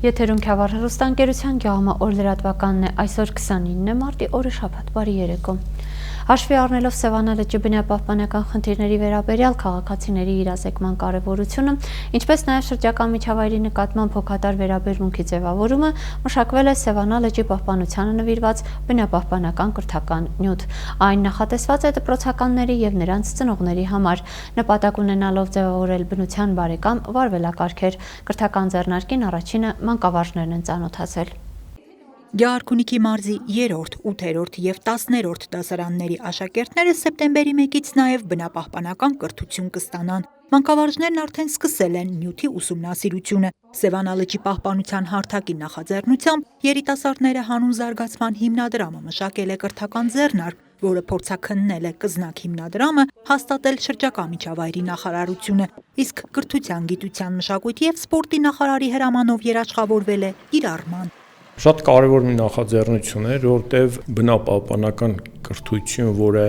Եթերում Քյավառ հեռուստաընկերության գեղամա օրլրատվականն է, այսօր 29 մարտի օրը շաբաթ, բարի երեկո։ Հաշվի առնելով Սևանա լճի բնապահպանական խնդիրների վերաբերյալ քաղաքացիների իրազեկման կարևորությունը, ինչպես նաև շրջակա միջավայրի նկատմամբ հոգատար վերաբերմունքի ձևավորումը, մշակվել է Սևանա լճի պահպանությանը նվիրված բնապահպանական կրթական նյութ։ Այն նախատեսված է դպրոցականների և նրանց ծնողների համար, նպատակ ունենալով ձևավորել բնության բարեկամ վարվելակարգեր։ Կրթական ձեռնարկին առաջինը մանկավարժներն են ծանոթացել։ Գեղարքունիքի մարզի 3-րդ, 8-րդ և 10-րդ դասարանների աշակերտները սեպտեմբերի 1-ից նաև բնապահպանական կրթություն կստանան։ Մանկավարժներն արդեն սկսել են նյութի ուսումնասիրությունը։ Սևանա լճի պահպանության հարթակի նախաձեռնությամբ երիտասարդները հանուն զարգացման հիմնադրամը մշակել է կրթական ձեռնարկ, որը փորձաքննել է կզնակ հիմնադրամը հաստատել շրջակա միջավայրի նախարարությունը, իսկ կրթության, գիտության, մշակույթի և սպորտի նախարարի հրամանով երաշխավորվել է իր արման։ Շատ կարևոր մի նախաձեռնություն էր, որտեղ բնապահպանական կրթություն, որը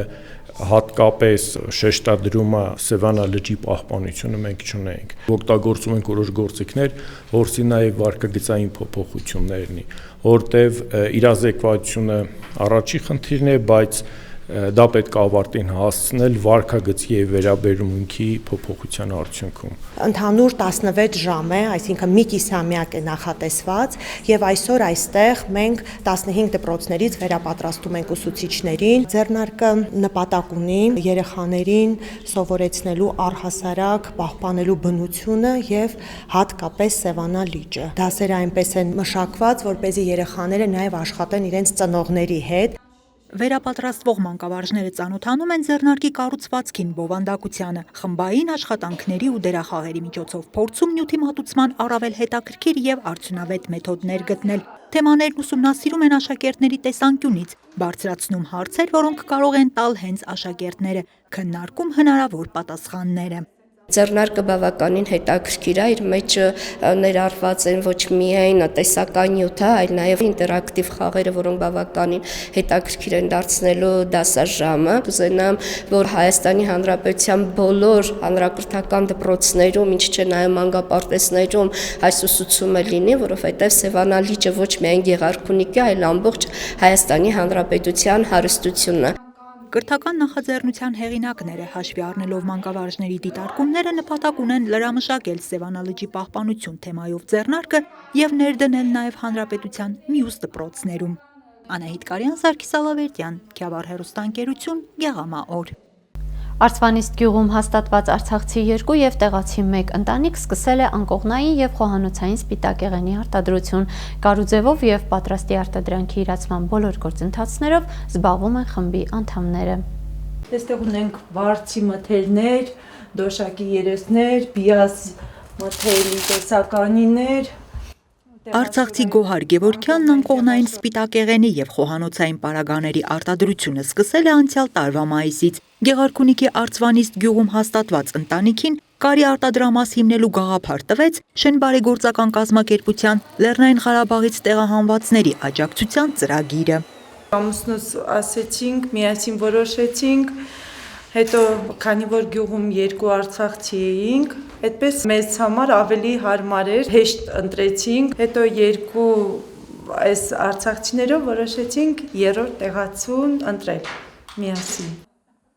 հատկապես շեշտադրում է Սևանա լճի պահպանությունը, մենք չունենք։ Օգտագործում ենք որոշ գործիքներ, որսի նաև վարքագծային փոփոխություններ լինի, որտեղ իրազեկվածությունը առաջի խնդիրն է, բայց դա պետք է ավարտին հասցնել վարքագծի և վերաբերմունքի փոփոխության արդյունքում։ Ընդհանուր 16 ժամ է, այսինքն մի կիսամյակ է նախատեսված, եւ այսօր այստեղ մենք 15 դպրոցներից վերապատրաստում ենք ուսուցիչներին։ Ձեռնարկը նպատակ ունի երեխաներին սովորեցնելու առհասարակ պահպանելու բնությունը եւ հատկապես Սևանա լիճը։ Դասերը այնպես են մշակված, որպեսզի երեխաները նաեւ աշխատեն իրենց ծնողների հետ։ Վերապատրաստվող մանկավարժները ծանոթանում են ձեռնարկի կառուցվածքին, բովանդակությանը, խմբային աշխատանքների ու դերախաղերի միջոցով փորձում նյութի մատուցման առավել հետաքրքիր և արդյունավետ մեթոդներ գտնել։ Թեմաներն ուսումնասիրում են աշակերտների տեսանկյունից, բարձրացնում հարցեր, որոնք կարող են տալ հենց աշակերտները, քննարկում հնարավոր պատասխանները։ Ձեռնարկը բավականին հետաքրքիր է, իր մեջ ներառված են ոչ միայն տեսական նյութը, այլ նաև ինտերակտիվ խաղերը, որոնք բավականին հետաքրքիր են դարձնելու դասաժամը։ Կուզենամ, որ Հայաստանի Հանրապետության բոլոր հանրակրթական դպրոցներում, ինչ չէ նաև մանկապարտեզներում այս ուսուցումը լինի, որովհետև Սևանա լիճը ոչ միայն Գեղարքունիքի, այլ ամբողջ Հայաստանի Հանրապետության հարստությունն է։ Կրթական նախաձեռնության հեղինակները, հաշվի առնելով մանկավարժների դիտարկումները, նպատակ ունեն լրամշակել Սևանա լճի պահպանություն թեմայով ձեռնարկը և ներդնել նաև հանրապետության մյուս դպրոցներում։ Անահիտ Կարյան, Սարգիս Ալավերդյան, Քյավառ հեռուստաընկերություն, Գեղամա օր։ Արցվանիստ գյուղում հաստատված արցախցի 2 և տեղացի 1 ընտանիք սկսել է անկողնային և խոհանոցային սպիտակեղենի արտադրություն։ Կարուձևով և պատրաստի արտադրանքի իրացման բոլոր գործընթացներով զբաղվում են խմբի անդամները։ Այստեղ ունենք վարդի մթերներ, դոշակի երեսներ, բիաս մթերի տեսականիներ։ Արցախցի Գոհար Գևորգյանն անկողնային սպիտակեղենի և խոհանոցային պարագաների արտադրությունը սկսել է անցյալ տարվա մայիսից։ Գեղարքունիքի Արցվանիստ գյուղում հաստատված ընտանիքին կարի արտադրամաս հիմնելու գաղափար տվեց շենբարեգործական կազմակերպության Լեռնային Ղարաբաղից տեղահանվածների աջակցության ծրագիրը։ Ամուսնուս ասեցինք, միասին որոշեցինք, հետո քանի որ գյուղում 2 արցախցի էինք, այդպես մեզ համար ավելի հարմար էր, հեշտ ընտրեցինք, հետո 2 այս արցախցիներով որոշեցինք 3-րդ տեղացուն ընտրել միասին։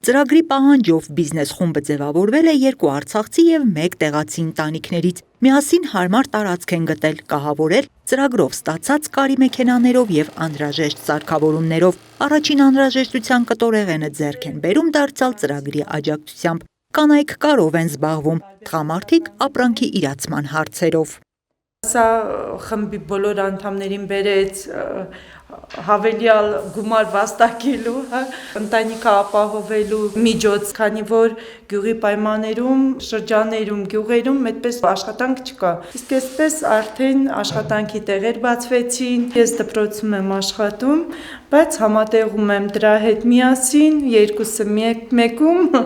Ծրագրի պահանջով բիզնես խումբը ձևավորվել է 2 արցախցի և 1 տեղացի ընտանիքներից։ Միասին հարմար տարածք են գտել, կահավորել ծրագրով ստացած կարի մեքենաներով և անհրաժեշտ սարքավորումներով։ Առաջին անհրաժեշտության կտորեղենը ձեռք են բերում դարձյալ ծրագրի աջակցությամբ։ Կանայք կարով են զբաղվում, տղամարդիկ ապրանքի իրացման հարցերով։ Սա խմբի բոլոր անդամներին բերեց հավելյալ գումար վաստակելու, ընտանիքը ապահովելու միջոց, քանի որ գյուղի պայմաններում, շրջաներում, գյուղերում այդպես աշխատանք չկա։ Իսկ այսպես արդեն աշխատանքի տեղեր բացվեցին, ես դպրոցում եմ աշխատում, բայց համատեղում եմ դրա հետ միասին, 2-ը մեկում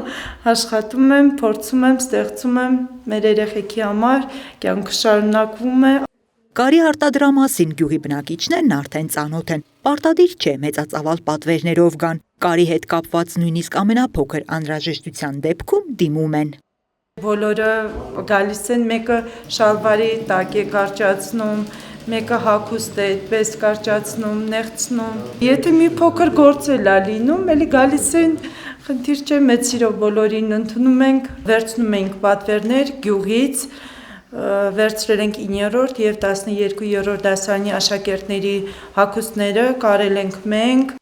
աշխատում եմ, փորձում եմ, ստեղծում եմ մեր երեխեքի համար, կյանքը շարունակվում է։ Կարի արտադրամասին գյուղի բնակիչներն արդեն ծանոթ են։ Պարտադիր չէ մեծածավալ պատվերներով գան։ Կարի հետ կապված նույնիսկ ամենափոքր անհրաժեշտության դեպքում դիմում են։ Բոլորը գալիս են, մեկը շալվարի տակ է կարճացնում, մեկը հագուստ է այդպես կարճացնում, նեղցնում։ Եթե մի փոքր գործ էլ է լինում, էլի գալիս են, խնդիր չէ, մեծ սիրով բոլորին ընդունում ենք, վերցնում ենք պատվերներ գյուղից, վերցրել ենք 9-րդ եւ 12-րդ դասարանի աշակերտների հագուստները կարել ենք մենք։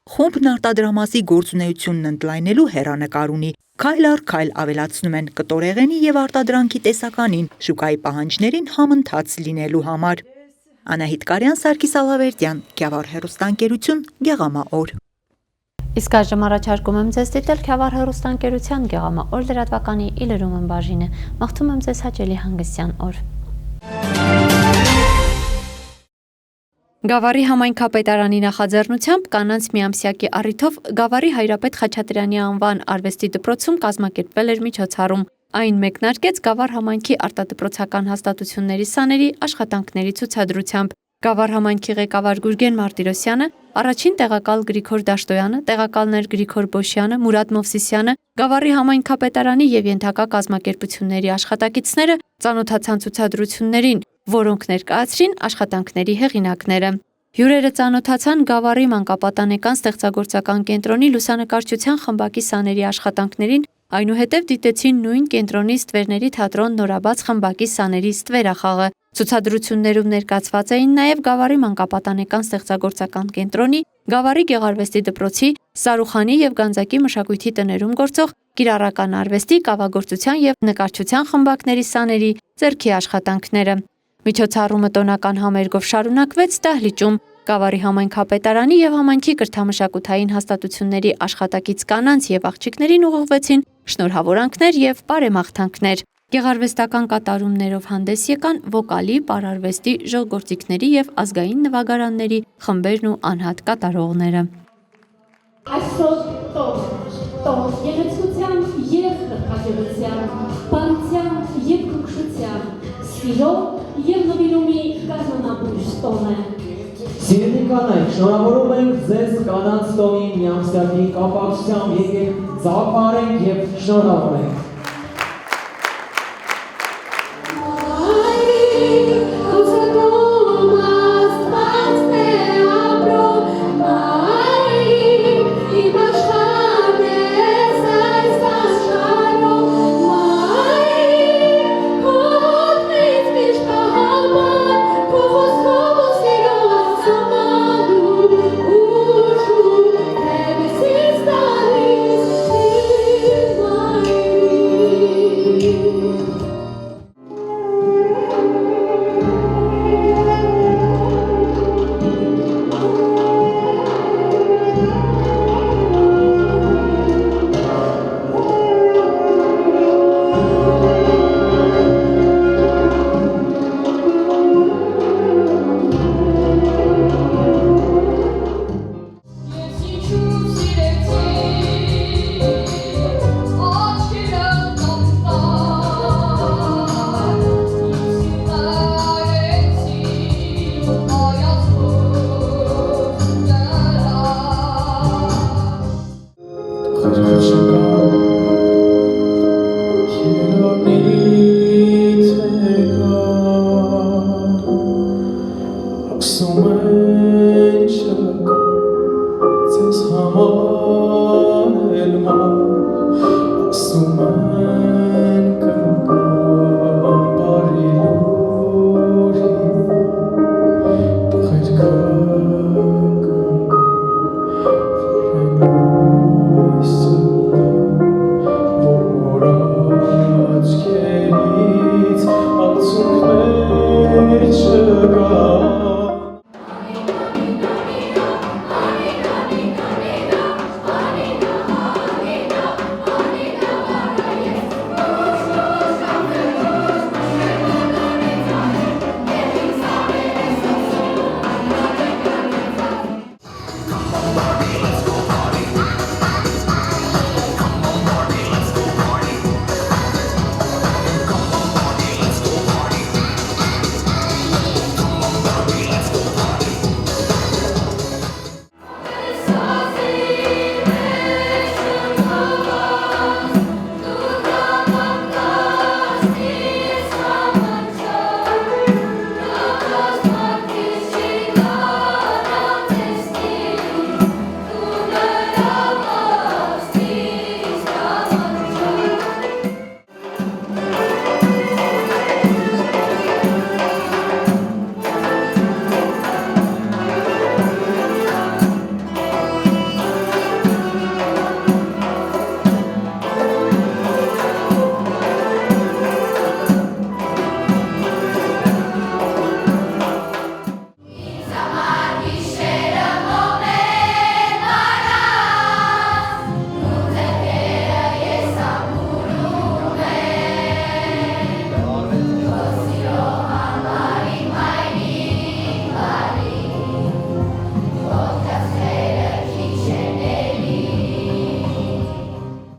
Խումբն արտադրամասի գործունեությունն ընդլայնելու հեռանկար ունի, քայլ առ քայլ ավելացնում են կտորեղենի եւ արտադրանքի տեսականին, շուկայի պահանջներին համընթաց լինելու համար։ Անահիտ Կարյան, Սարգիս Ալավերդյան, Գավառ հեռուստաընկերություն, Գեղամաօր։ Իսկ այժմ առաջարկում եմ ձեզ դիտել Գավառ հեռուստաընկերության Գեղամաօր լրատվականի իլրումն բաժինը։ Մաղթում եմ ձեզ հաճելի հանգստյան օր։ Գավառի համայնքապետարանի նախաձեռնությամբ կանանց միամսյակի առիթով Գավառի Հայրապետ Խաչատրյանի անվան արվեստի դպրոցում կազմակերպվել էր միջոցառում։ Այն մեկնարկեց Գավառ համայնքի արտադպրոցական հաստատությունների սաների աշխատանքների ցուցադրությամբ։ Գավառ համայնքի ղեկավար Գուրգեն Մարտիրոսյանը, առաջին տեղակալ Գրիգոր Դաշտոյանը, տեղակալներ Գրիգոր Բոշյանը, Մուրադ Մովսիսյանը, Գավառի համայնքապետարանի եւ ենթակա կազմակերպությունների աշխատակիցները ծանոթացան ցուցադրություններին, որոնք ներկայացրին աշխատանքների հեղինակները։ Հյուրերը ծանոթացան Գավառի մանկապատանեկան ստեղծագործական կենտրոնի լուսանկարչության խմբակի սաների աշխատանքներին, այնուհետև դիտեցին նույն կենտրոնի ստվերների թատրոն նորաբաց խմբակի սաների ստվերախաղը։ Ցուցադրություններում ներկայացված էին նաև Գավառի մանկապատանեկան ստեղծագործական կենտրոնի, Գավառի գեղարվեստի դպրոցի, Սարուխանի եւ Գանձակի մշակույթի տներում գործող կիրառական արվեստի, կավագործության եւ նկարչության խմբակների սաների ձեռքի աշխատանքները։ Միջոցառումը տոնական համերգով շարունակվեց Դահլիճում։ Գավառի համայնքապետարանի եւ համայնքի կրթամշակութային հաստատությունների աշխատակից կանանց եւ աղջիկներին ուղղվեցին շնորհավորանքներ եւ բարեմաղթանքներ։ Գեղարվեստական կատարումներով հանդես եկան վոկալի, պարարվեստի, ժողգործիկների եւ ազգային նվագարանների խմբերն ու անհատ կատարողները։ Այսօր տող գեղեցկության եւ հրաշքության, բարության եւ քնքշության, սիրո եւ նվիրումի կանոնաբույժ տոն է։ Սիրելի կանայք, շնորհավորում ենք ձեզ կանանց տոնի միամսյակի կապակցությամբ, եկեք ծաղկարենք եւ շնորհավորենք։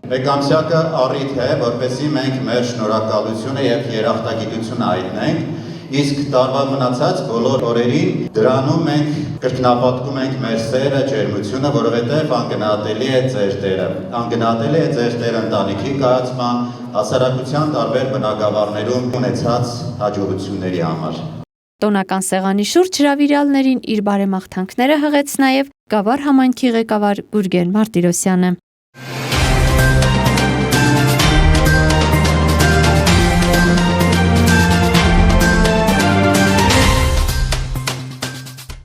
Մեկ ամսյակը առիթ է, որպեսզի մենք մեր շնորհակալությունը եւ երախտագիտությունը հայտնենք, իսկ տարվա մնացած բոլոր օրերին դրանում մենք կրկնապատկում ենք մեր սերը, ջերմությունը, որովհետեւ անգնահատելի է ձեր դերը։ Անգնահատելի է ձեր դերը ընտանիքի կայացման, հասարակության տարբեր բնակավարներում ունեցած հաջողությունների համար։ Տոնական սեղանի շուրջ հրավիրյալներին իր բարեմաղթանքները հղեց նաև Գավառ համայնքի ղեկավար Գուրգեն Մարտիրոսյանը։